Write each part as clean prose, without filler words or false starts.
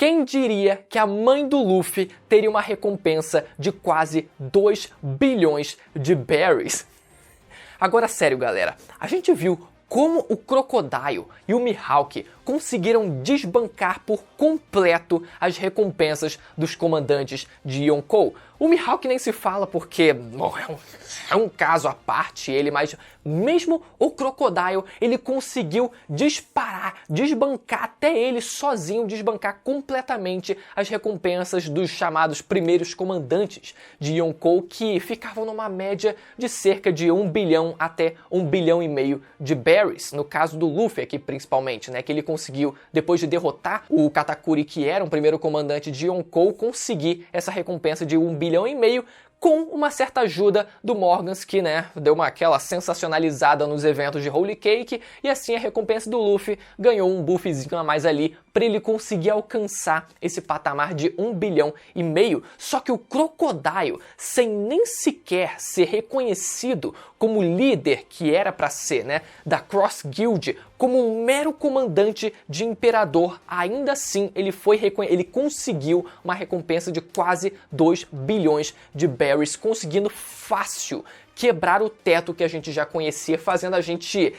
Quem diria que a mãe do Luffy teria uma recompensa de quase 2 bilhões de berries? Agora sério galera, a gente viu como o Crocodile e o Mihawk conseguiram desbancar por completo as recompensas dos comandantes de Yonkou. O Mihawk nem se fala porque bom, é um caso à parte ele, mas mesmo o Crocodile ele conseguiu desbancar até ele sozinho, desbancar completamente as recompensas dos chamados primeiros comandantes de Yonkou, que ficavam numa média de cerca de 1 bilhão até 1 bilhão e meio de berries. No caso do Luffy aqui principalmente, né, que ele conseguiu, depois de derrotar o Katakuri, que era um primeiro comandante de Yonkou, conseguir essa recompensa de 1 bilhão e meio, com uma certa ajuda do Morgans, que né, deu aquela sensacionalizada nos eventos de Holy Cake, e assim a recompensa do Luffy ganhou um buffzinho a mais ali para ele conseguir alcançar esse patamar de 1 bilhão e meio. Só que o Crocodile, sem nem sequer ser reconhecido como líder que era para ser, né, da Cross Guild, como um mero comandante de imperador, ainda assim ele conseguiu uma recompensa de quase 2 bilhões de berries, conseguindo fácil quebrar o teto que a gente já conhecia, fazendo a gente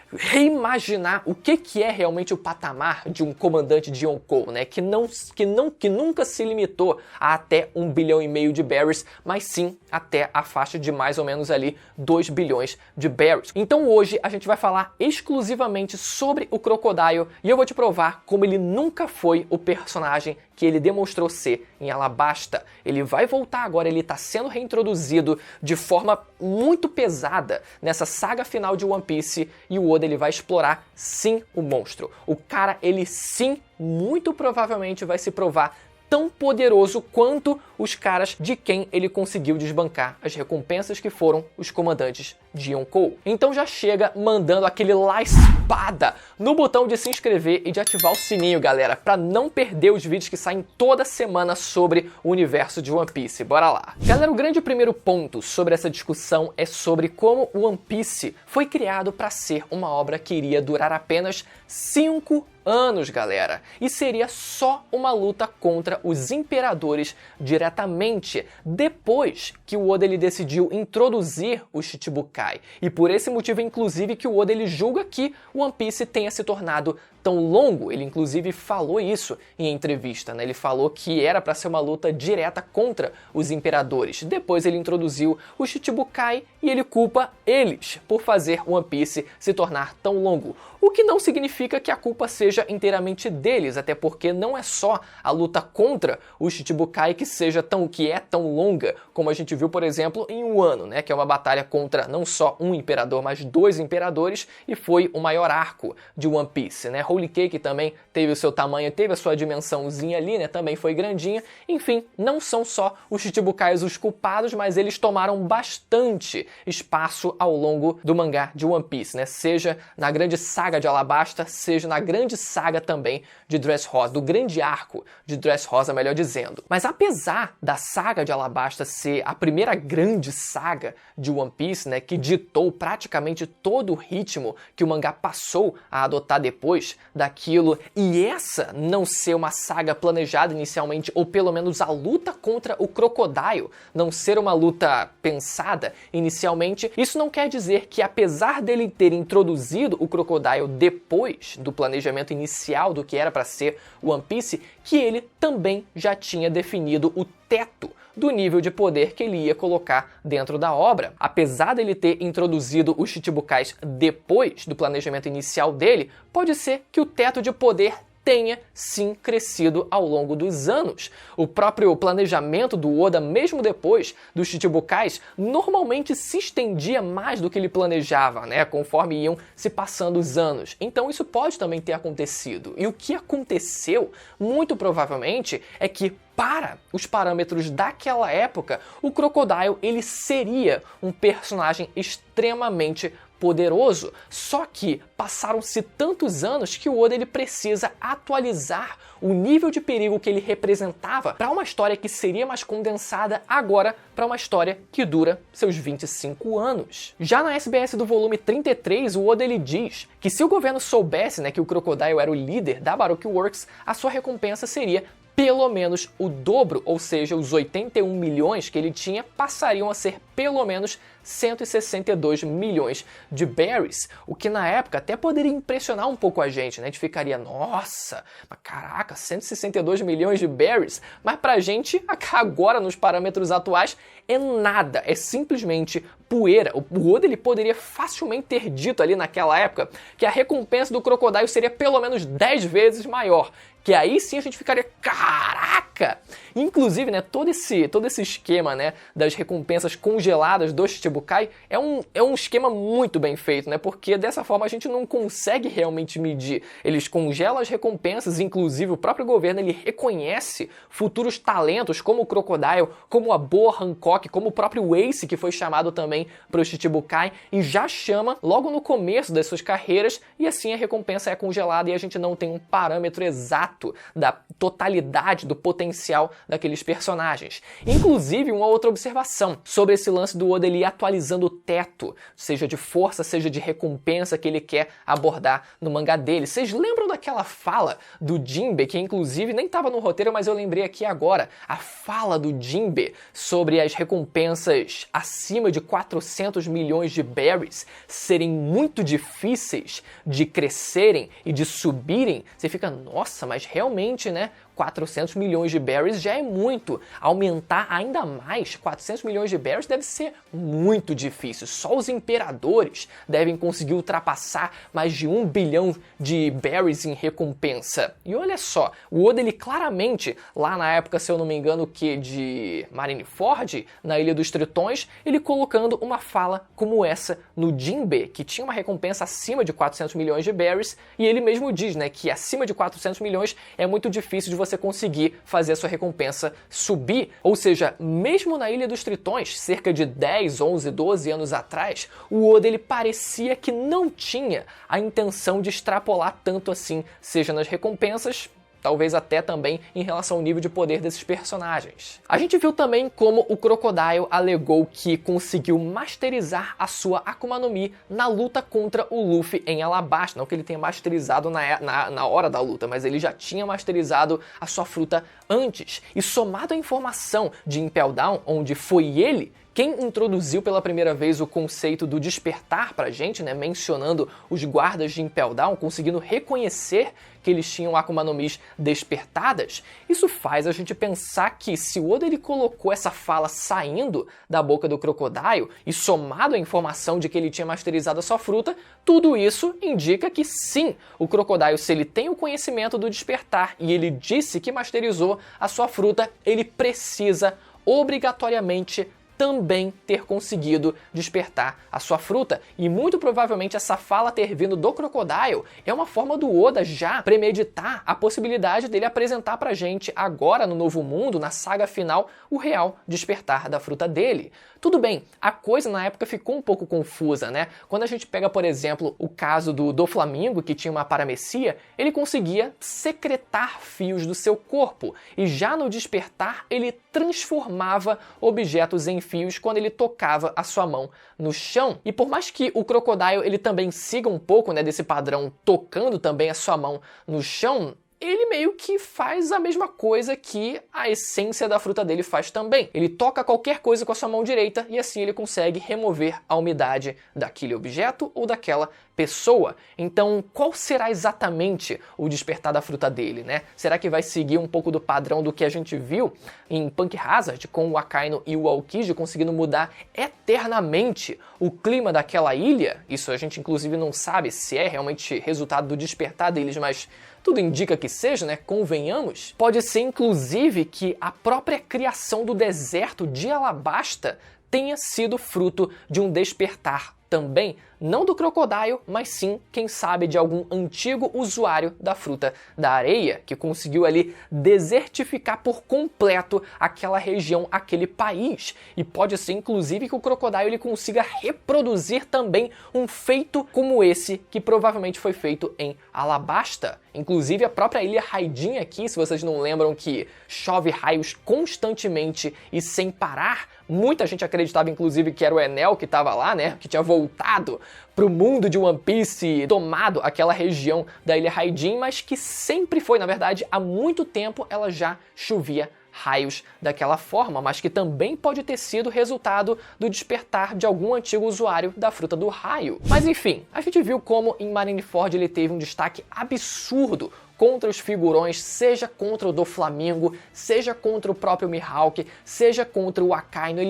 reimaginar o que é realmente o patamar de um comandante de Yonkou, né? Que nunca se limitou a até 1 bilhão e meio de berries, mas sim até a faixa de mais ou menos ali 2 bilhões de berries. Então hoje a gente vai falar exclusivamente sobre o Crocodile e eu vou te provar como ele nunca foi o personagem que ele demonstrou ser em Alabasta. Ele vai voltar agora, ele está sendo reintroduzido de forma muito pesada nessa saga final de One Piece e o Oda ele vai explorar sim o monstro. O cara, ele sim, muito provavelmente vai se provar tão poderoso quanto os caras de quem ele conseguiu desbancar as recompensas, que foram os comandantes de Yonkou. Então já chega mandando aquele espada no botão de se inscrever e de ativar o sininho, galera, para não perder os vídeos que saem toda semana sobre o universo de One Piece. Bora lá! Galera, o grande primeiro ponto sobre essa discussão é sobre como o One Piece foi criado para ser uma obra que iria durar apenas 5 anos, galera, e seria só uma luta contra os imperadores diretamente, depois que o Oda ele decidiu introduzir o Shichibukai, e por esse motivo inclusive que o Oda ele julga que o One Piece tenha se tornado tão longo. Ele inclusive falou isso em entrevista, né? Ele falou que era para ser uma luta direta contra os imperadores. Depois ele introduziu o Shichibukai e ele culpa eles por fazer One Piece se tornar tão longo. O que não significa que a culpa seja inteiramente deles, até porque não é só a luta contra o Shichibukai que é tão longa, como a gente viu, por exemplo, em Wano, né? Que é uma batalha contra não só um imperador, mas 2 imperadores, e foi o maior arco de One Piece, né? Holy Cake também teve o seu tamanho, teve a sua dimensãozinha ali, né? Também foi grandinha. Enfim, não são só os Chichibukais os culpados, mas eles tomaram bastante espaço ao longo do mangá de One Piece, né? Seja na grande saga de Alabasta, seja na grande saga também de Dressrosa, do grande arco de Dressrosa, melhor dizendo. Mas apesar da saga de Alabasta ser a primeira grande saga de One Piece, né, que ditou praticamente todo o ritmo que o mangá passou a adotar depois daquilo, e essa não ser uma saga planejada inicialmente, ou pelo menos a luta contra o Crocodile não ser uma luta pensada inicialmente, isso não quer dizer que, apesar dele ter introduzido o Crocodile depois do planejamento inicial do que era para ser One Piece, que ele também já tinha definido o teto do nível de poder que ele ia colocar dentro da obra. Apesar dele ter introduzido os Chichibukais depois do planejamento inicial dele, pode ser que o teto de poder tenha sim crescido ao longo dos anos. O próprio planejamento do Oda, mesmo depois dos Chichibukais, normalmente se estendia mais do que ele planejava, né, conforme iam se passando os anos. Então isso pode também ter acontecido. E o que aconteceu, muito provavelmente, é que para os parâmetros daquela época, o Crocodile ele seria um personagem extremamente poderoso. Só que passaram-se tantos anos que o Oda ele precisa atualizar o nível de perigo que ele representava para uma história que seria mais condensada agora para uma história que dura seus 25 anos. Já na SBS do volume 33, o Oda ele diz que se o governo soubesse, né, que o Crocodile era o líder da Baroque Works, a sua recompensa seria pelo menos o dobro, ou seja, os 81 milhões que ele tinha passariam a ser pelo menos 162 milhões de berries, o que na época até poderia impressionar um pouco a gente, né? A gente ficaria, nossa, mas caraca, 162 milhões de berries, mas pra gente, agora nos parâmetros atuais, é nada, é simplesmente poeira. O Oda ele poderia facilmente ter dito ali naquela época que a recompensa do Crocodile seria pelo menos 10 vezes maior, que aí sim a gente ficaria, caraca! Inclusive, né, todo esse esquema, né, das recompensas congeladas do Shichibukai é um esquema muito bem feito, né, porque dessa forma a gente não consegue realmente medir. Eles congelam as recompensas, inclusive o próprio governo ele reconhece futuros talentos como o Crocodile, como a Boa Hancock, como o próprio Ace, que foi chamado também para o Shichibukai, e já chama logo no começo das suas carreiras, e assim a recompensa é congelada e a gente não tem um parâmetro exato da totalidade do potencial daqueles personagens. Inclusive, uma outra observação sobre esse lance do Oda ele ir atualizando o teto, seja de força, seja de recompensa que ele quer abordar no mangá dele. Vocês lembram daquela fala do Jinbe, que inclusive nem estava no roteiro, mas eu lembrei aqui agora, a fala do Jinbe sobre as recompensas acima de 400 milhões de berries serem muito difíceis de crescerem e de subirem? Você fica, nossa, mas realmente, né? 400 milhões de berries já é muito. Aumentar ainda mais 400 milhões de berries deve ser muito difícil. Só os imperadores devem conseguir ultrapassar mais de 1 bilhão de berries em recompensa. E olha só, o Oda ele claramente, lá na época, se eu não me engano, que de Marineford, na Ilha dos Tritões, ele colocando uma fala como essa no Jinbe, que tinha uma recompensa acima de 400 milhões de berries, e ele mesmo diz, né, que acima de 400 milhões é muito difícil de você conseguir fazer a sua recompensa subir. Ou seja, mesmo na Ilha dos Tritões, cerca de 10, 11, 12 anos atrás, o Oda ele parecia que não tinha a intenção de extrapolar tanto assim, seja nas recompensas, talvez até também em relação ao nível de poder desses personagens. A gente viu também como o Crocodile alegou que conseguiu masterizar a sua Akuma no Mi na luta contra o Luffy em Alabasta. Não que ele tenha masterizado na hora da luta, mas ele já tinha masterizado a sua fruta antes. E somado à informação de Impel Down, onde foi ele quem introduziu pela primeira vez o conceito do despertar pra gente, né, mencionando os guardas de Impel Down, conseguindo reconhecer que eles tinham Akuma no Mis despertadas, isso faz a gente pensar que se o Oda ele colocou essa fala saindo da boca do Crocodile e somado à informação de que ele tinha masterizado a sua fruta, tudo isso indica que sim, o Crocodile, se ele tem o conhecimento do despertar e ele disse que masterizou a sua fruta, ele precisa obrigatoriamente também ter conseguido despertar a sua fruta. E muito provavelmente essa fala ter vindo do Crocodile é uma forma do Oda já premeditar a possibilidade dele apresentar pra gente agora no Novo Mundo, na saga final, o real despertar da fruta dele. Tudo bem, a coisa na época ficou um pouco confusa, né? Quando a gente pega, por exemplo, o caso do Doflamingo, que tinha uma paramecia, ele conseguia secretar fios do seu corpo, e já no despertar ele transformava objetos em fios quando ele tocava a sua mão no chão. E por mais que o Crocodile ele também siga um pouco, né, desse padrão, tocando também a sua mão no chão, ele meio que faz a mesma coisa que a essência da fruta dele faz também. Ele toca qualquer coisa com a sua mão direita e assim ele consegue remover a umidade daquele objeto ou daquela pessoa. Então, qual será exatamente o despertar da fruta dele, né? Será que vai seguir um pouco do padrão do que a gente viu em Punk Hazard, com o Akainu e o Aokiji conseguindo mudar eternamente o clima daquela ilha? Isso a gente inclusive não sabe se é realmente resultado do despertar deles, mas tudo indica que seja, né? Convenhamos. Pode ser, inclusive, que a própria criação do deserto de Alabasta tenha sido fruto de um despertar também, não do Crocodile, mas sim, quem sabe, de algum antigo usuário da fruta da areia, que conseguiu ali desertificar por completo aquela região, aquele país. E pode ser, inclusive, que o Crocodile ele consiga reproduzir também um feito como esse, que provavelmente foi feito em Alabasta. Inclusive, a própria ilha Raidin aqui, se vocês não lembram que chove raios constantemente e sem parar, muita gente acreditava, inclusive, que era o Enel que estava lá, né? Que tinha voltado pro mundo de One Piece e tomado aquela região da ilha Raidin, mas que sempre foi, na verdade, há muito tempo ela já chovia raios daquela forma, mas que também pode ter sido resultado do despertar de algum antigo usuário da fruta do raio. Mas enfim, a gente viu como em Marineford ele teve um destaque absurdo contra os figurões, seja contra o Doflamingo, seja contra o próprio Mihawk, seja contra o Akainu.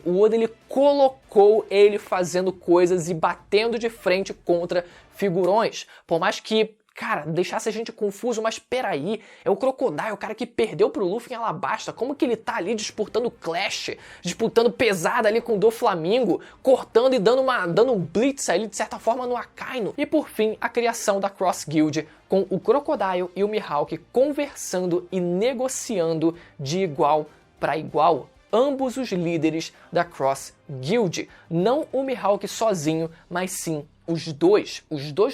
O Oda ele colocou ele fazendo coisas e batendo de frente contra figurões. Por mais que, cara, deixasse a gente confuso, mas peraí, é o Crocodile, o cara que perdeu pro Luffy em Alabasta, como que ele tá ali disputando Clash, disputando pesada ali com o Doflamingo, cortando e dando um blitz ali, de certa forma, no Akainu. E por fim, a criação da Cross Guild, com o Crocodile e o Mihawk conversando e negociando de igual para igual. Ambos os líderes da Cross Guild. Não o Mihawk sozinho, mas sim os dois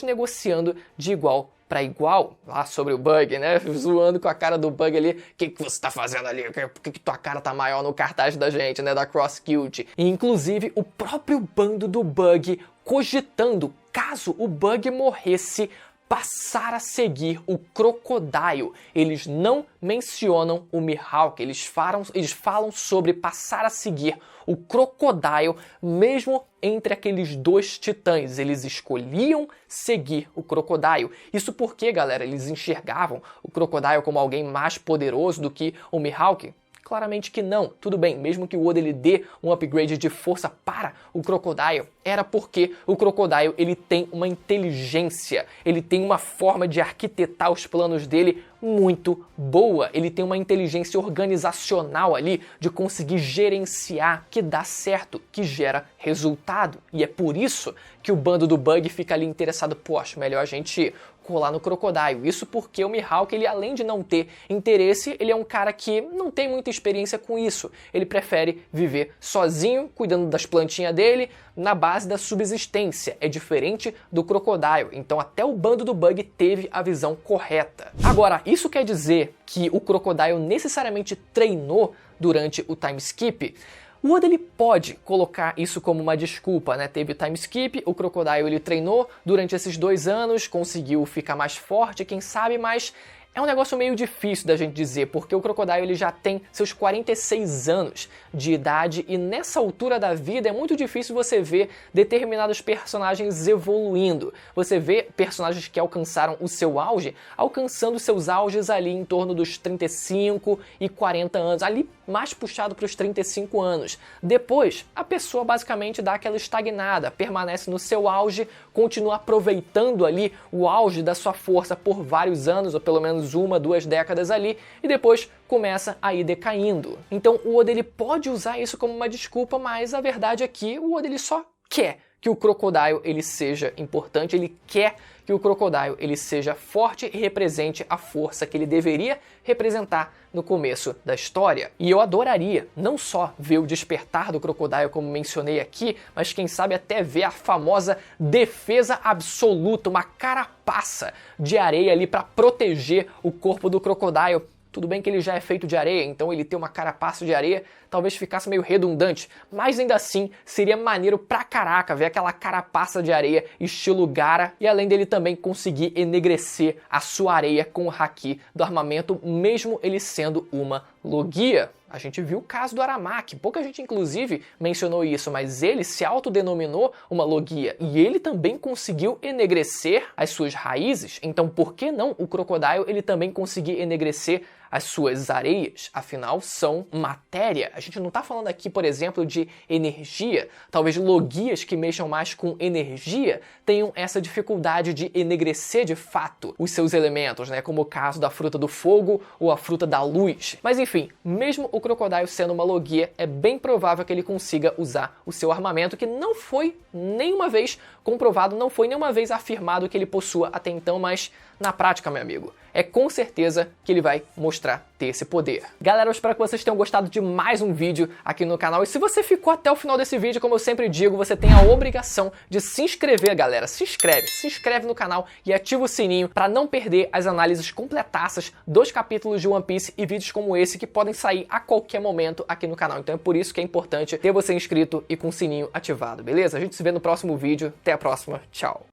negociando de igual para igual. Lá sobre o Bug, né? Zoando com a cara do Bug ali. O que você tá fazendo ali? Por que tua cara tá maior no cartaz da gente, né? Da Cross Guild. E inclusive o próprio bando do Bug cogitando, caso o Bug morresse, passar a seguir o Crocodile. Eles não mencionam o Mihawk, eles falam sobre passar a seguir o Crocodile, mesmo entre aqueles dois titãs. Eles escolhiam seguir o Crocodile. Isso porque, galera, eles enxergavam o Crocodile como alguém mais poderoso do que o Mihawk? Claramente que não. Tudo bem, mesmo que o Oda ele dê um upgrade de força para o Crocodile, era porque o Crocodile ele tem uma inteligência, ele tem uma forma de arquitetar os planos dele muito boa, ele tem uma inteligência organizacional ali de conseguir gerenciar, que dá certo, que gera resultado. E é por isso que o bando do Bug fica ali interessado, poxa, melhor a gente colar no Crocodile. Isso porque o Mihawk, ele além de não ter interesse, ele é um cara que não tem muita experiência com isso. Ele prefere viver sozinho, cuidando das plantinhas dele, na base da subsistência. É diferente do Crocodile. Então até o bando do Bug teve a visão correta. Agora, isso quer dizer que o Crocodile necessariamente treinou durante o time skip? O Oda ele pode colocar isso como uma desculpa, né? Teve o time skip, o Crocodile ele treinou durante esses 2 anos, conseguiu ficar mais forte, quem sabe, mas é um negócio meio difícil da gente dizer, porque o Crocodile ele já tem seus 46 anos de idade e nessa altura da vida é muito difícil você ver determinados personagens evoluindo. Você vê personagens que alcançaram o seu auge, alcançando seus auges ali em torno dos 35 e 40 anos, ali mais puxado para os 35 anos. Depois, a pessoa basicamente dá aquela estagnada, permanece no seu auge, continua aproveitando ali o auge da sua força por vários anos, ou pelo menos 1, 2 décadas ali, e depois começa a ir decaindo. Então o Oda ele pode usar isso como uma desculpa, mas a verdade é que o Oda ele só quer que o Crocodile ele seja importante, ele quer que o Crocodile ele seja forte e represente a força que ele deveria representar no começo da história. E eu adoraria não só ver o despertar do Crocodile, como mencionei aqui, mas quem sabe até ver a famosa defesa absoluta, uma carapaça de areia ali para proteger o corpo do Crocodile. Tudo bem que ele já é feito de areia, então ele ter uma carapaça de areia talvez ficasse meio redundante, mas ainda assim seria maneiro pra caraca ver aquela carapaça de areia estilo Gaara, e além dele também conseguir enegrecer a sua areia com o haki do armamento, mesmo ele sendo uma Logia. A gente viu o caso do Aramaki, pouca gente inclusive mencionou isso, mas ele se autodenominou uma Logia e ele também conseguiu enegrecer as suas raízes, então por que não o Crocodile ele também conseguir enegrecer as suas areias? Afinal, são matéria. A gente não está falando aqui, por exemplo, de energia. Talvez logias que mexam mais com energia tenham essa dificuldade de enegrecer de fato os seus elementos, né? Como o caso da fruta do fogo ou a fruta da luz. Mas enfim, mesmo o Crocodile sendo uma Logia, é bem provável que ele consiga usar o seu armamento, que não foi nenhuma vez comprovado, não foi nenhuma vez afirmado que ele possua até então, mas na prática, meu amigo, é com certeza que ele vai mostrar ter esse poder. Galera, eu espero que vocês tenham gostado de mais um vídeo aqui no canal. E se você ficou até o final desse vídeo, como eu sempre digo, você tem a obrigação de se inscrever, galera. Se inscreve no canal e ativa o sininho para não perder as análises completaças dos capítulos de One Piece e vídeos como esse que podem sair a qualquer momento aqui no canal. Então é por isso que é importante ter você inscrito e com o sininho ativado, beleza? A gente se vê no próximo vídeo. Até a próxima. Tchau.